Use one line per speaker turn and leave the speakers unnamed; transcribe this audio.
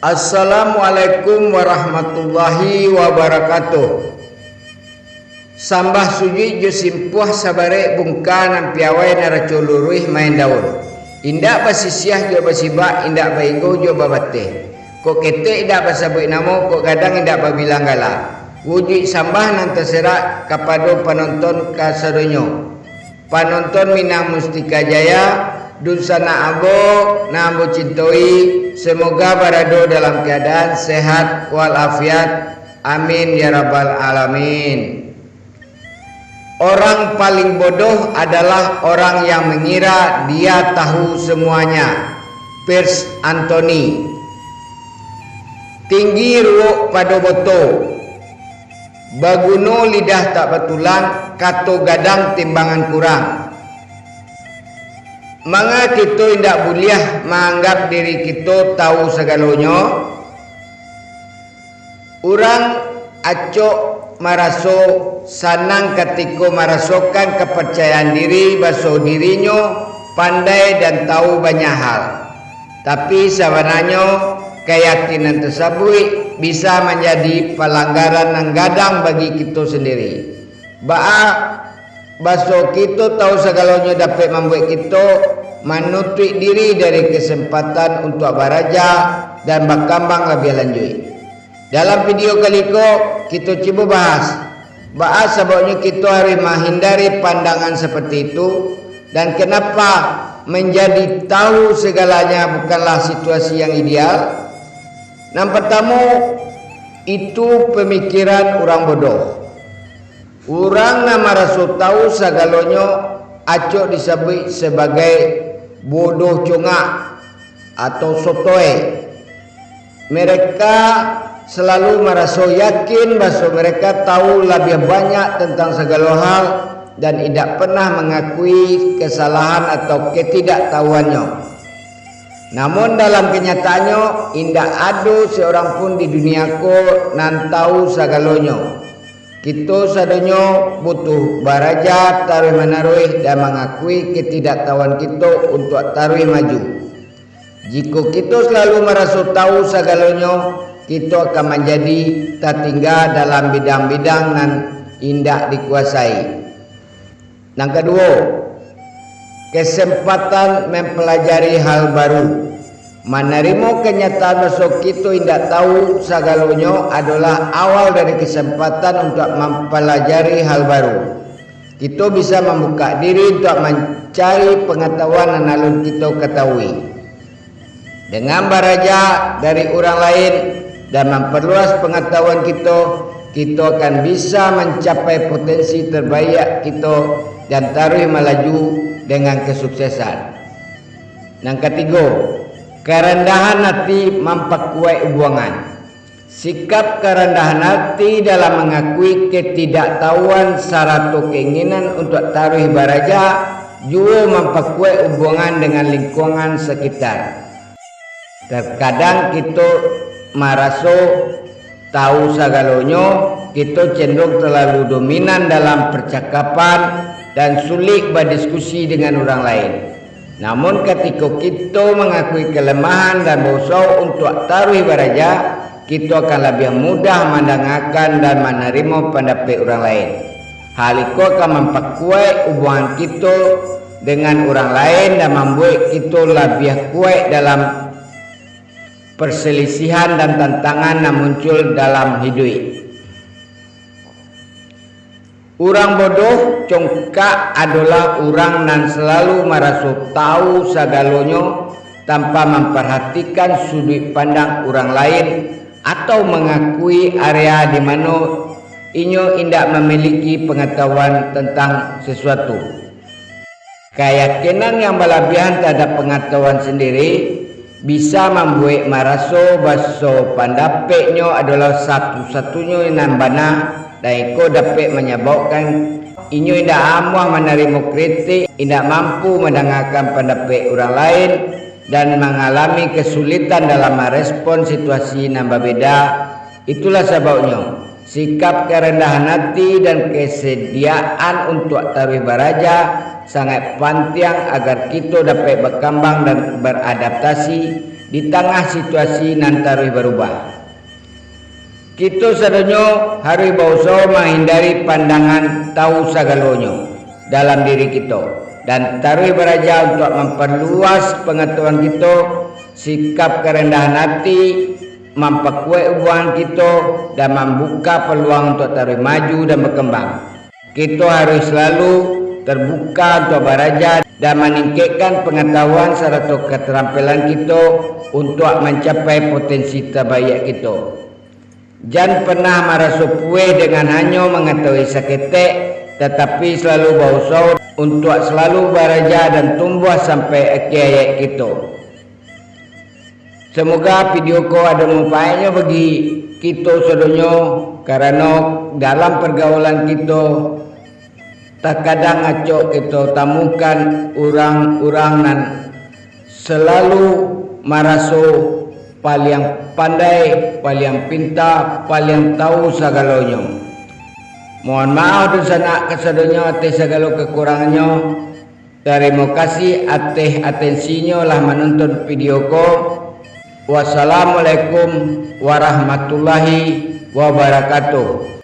Assalamualaikum warahmatullahi wabarakatuh. Sambah suji jo simpuah sabare bungka nan piawai naraculuruih main daun. Indak basisiah jo basiba, indak bainggo jo babate. Kok kete indak basabui namo, kok kadang indak babilang gala. Wujud sambah nan terserak kapado penonton kasadonyo. Penonton Minang Mustika Jaya, Dunsana Abo, Nambo Cintoi. Semoga barado dalam keadaan sehat walafiat. Amin ya rabbal alamin. Orang paling bodoh adalah orang yang mengira dia tahu semuanya. Piers Anthony. Tinggi ruok pada boto, baguno lidah tak betulang, kato gadang timbangan kurang. Manga kita indak buliah menganggap diri kita tahu segalanya. Orang acok maraso sanang ketika merasakan kepercayaan diri baso dirinya pandai dan tahu banyak hal. Tapi sebenarnya keyakinan tersebut bisa menjadi pelanggaran yang gadang bagi kita sendiri. Baso kita tahu segalanya dapat membuat kita menutup diri dari kesempatan untuk beraja dan berkembang lebih lanjut. Dalam video kali ini kita coba bahas sebabnya kita harus menghindari pandangan seperti itu dan kenapa menjadi tahu segalanya bukanlah situasi yang ideal. Yang pertama itu pemikiran orang bodoh. Orang nama rasa tahu segalanya acok disebut sebagai bodoh congak atau sotoy. Mereka selalu merasa yakin bahawa mereka tahu lebih banyak tentang segala hal dan tidak pernah mengakui kesalahan atau ketidaktahuannya. Namun dalam kenyataannya tidak ada seorang pun di dunia ko nan tahu segalanya. Kita sadonyo butuh baraja taruh menaruh dan mengakui ketidaktahuan kita untuk taruh maju. Jika kita selalu merasa tahu segalanya, kita akan menjadi tertinggal dalam bidang-bidang yang indak dikuasai. Yang kedua, kesempatan mempelajari hal baru. Menerima kenyataan bahawa kita tidak tahu segalanya adalah awal dari kesempatan untuk mempelajari hal baru. Kita bisa membuka diri untuk mencari pengetahuan yang alun kita ketahui. Dengan belajar dari orang lain dan memperluas pengetahuan kita akan bisa mencapai potensi terbaik kita dan taruh melaju dengan kesuksesan. Yang ketiga, kerendahan hati memperkuat hubungan. Sikap kerendahan hati dalam mengakui ketidaktahuan satu keinginan untuk taruh baraja juga memperkuat hubungan dengan lingkungan sekitar. Terkadang kita merasa tahu segalanya, kita cenderung terlalu dominan dalam percakapan dan sulit berdiskusi dengan orang lain. Namun ketika kita mengakui kelemahan dan berusaha untuk taruh baraja, kita akan lebih mudah mendengarkan dan menerima pendapat orang lain. Hal itu akan memperkuat hubungan kita dengan orang lain dan membuat kita lebih kuat dalam perselisihan dan tantangan yang muncul dalam hidup. Orang bodoh congkak adalah orang yang selalu merasa tahu segalanya tanpa memperhatikan sudut pandang orang lain atau mengakui area di mana inyo tidak memiliki pengetahuan tentang sesuatu. Keyakinan yang berlebihan terhadap pengetahuan sendiri bisa membuat merasa bahawa pendapatnya adalah satu-satunya yang benar. Dan itu dapat menyebabkan inyo tidak amuah menerima kritik, tidak mampu mendengarkan pendapat orang lain dan mengalami kesulitan dalam merespon situasi yang berbeda. Itulah sebabnya sikap kerendahan hati dan kesediaan untuk taruh baraja sangat penting agar kita dapat berkembang dan beradaptasi di tengah situasi nan tarui berubah. Kita sadonyo harus bauso menghindari pandangan tahu sagalonyo dalam diri kita dan tarui beraja untuk memperluas pengetahuan kita, sikap kerendahan hati, memperkuat hubungan kita dan membuka peluang untuk tarui maju dan berkembang. Kita harus selalu terbuka untuk beraja dan meningkatkan pengetahuan serta keterampilan kita untuk mencapai potensi terbaik kita. Jangan pernah merasa puas dengan hanya mengetahui seketik, tetapi selalu berusaha untuk selalu beraja dan tumbuh sampai akhir hayat kita. Semoga video ko ada manfaatnya bagi kita sedonyo, karena dalam pergaulan kita terkadang acok kita temukan orang-orang yang selalu merasa paling pandai, paling pintar, paling tahu segalanya. Mohon maaf dosa nak kesedonyo atas segala kekurangannya. Terima kasih atas atensinya lah menonton video ko. Wassalamualaikum warahmatullahi wabarakatuh.